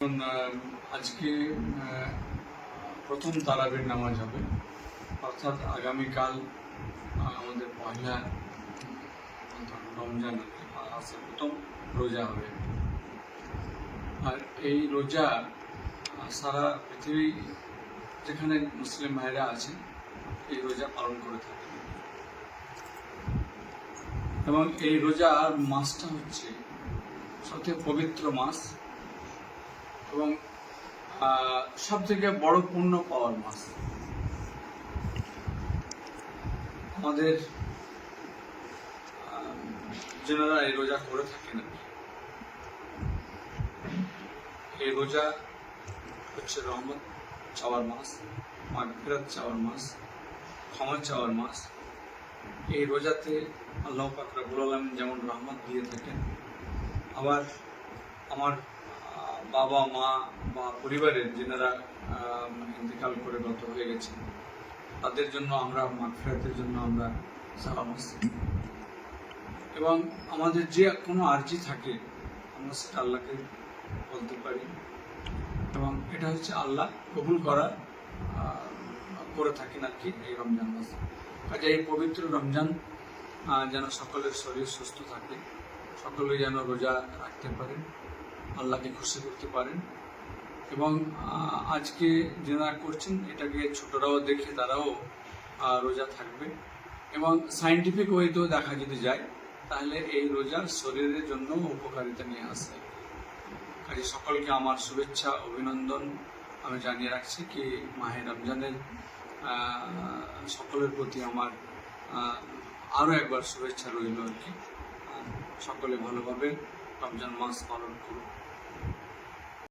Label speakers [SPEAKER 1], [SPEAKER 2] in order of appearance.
[SPEAKER 1] আজকে প্রথম তারাবির নামাজ হবে, অর্থাৎ আগামীকাল আমাদের পয়লা রমজান প্রথম রোজা হবে। আর এই রোজা সারা পৃথিবী যেখানে মুসলিম ভাইরা আছে এই রোজা পালন করে থাকে, এবং এই রোজার মাসটা হচ্ছে সবথেকে পবিত্র মাস এবং সব থেকে বড় পুণ্য পাওয়ার মাস। আমাদের যারা এই রোজা করে থাকেন, এই রোজা হচ্ছে রহমত চাওয়ার মাস, মাগফিরাত চাওয়ার মাস, ক্ষমা চাওয়ার মাস। এই রোজাতে আল্লাহ পাক রব্বুল আলামিন যেমন রহমত দিয়ে থাকেন, আবার আমার বাবা মা বা পরিবারের যারা ইন্তেকাল করে গত হয়ে গেছে তাদের জন্য আমরা মাগফিরাতের জন্য আমরা সালাম আসছি, এবং আমাদের যে কোনো আরজি থাকে আমরা সেটা আল্লাহকে বলতে পারি, এবং এটা হচ্ছে আল্লাহ কবুল করে থাকেন আর কি এই রমজান মাসে। কাজে এই পবিত্র রমজান যেন সকলের শরীর সুস্থ থাকে, সকলে যেন রোজা রাখতে পারেন, আল্লাহকে খুশি করতে পারেন, এবং আজকে যারা করছেন এটাকে ছোটরাও দেখে তারাও রোজা থাকবে। এবং সায়েন্টিফিক ওয়েতেও দেখা যদি যায় তাহলে এই রোজা শরীরের জন্য উপকারিতা নিয়ে আসে। কাজে সকলকে আমার শুভেচ্ছা অভিনন্দন আমি জানিয়ে রাখছি কি মাহে রমজানের সকলের প্রতি আমার আরও একবার শুভেচ্ছা রইল আর কি। সকলে ভালোভাবে রমজান মাস পালন করুন।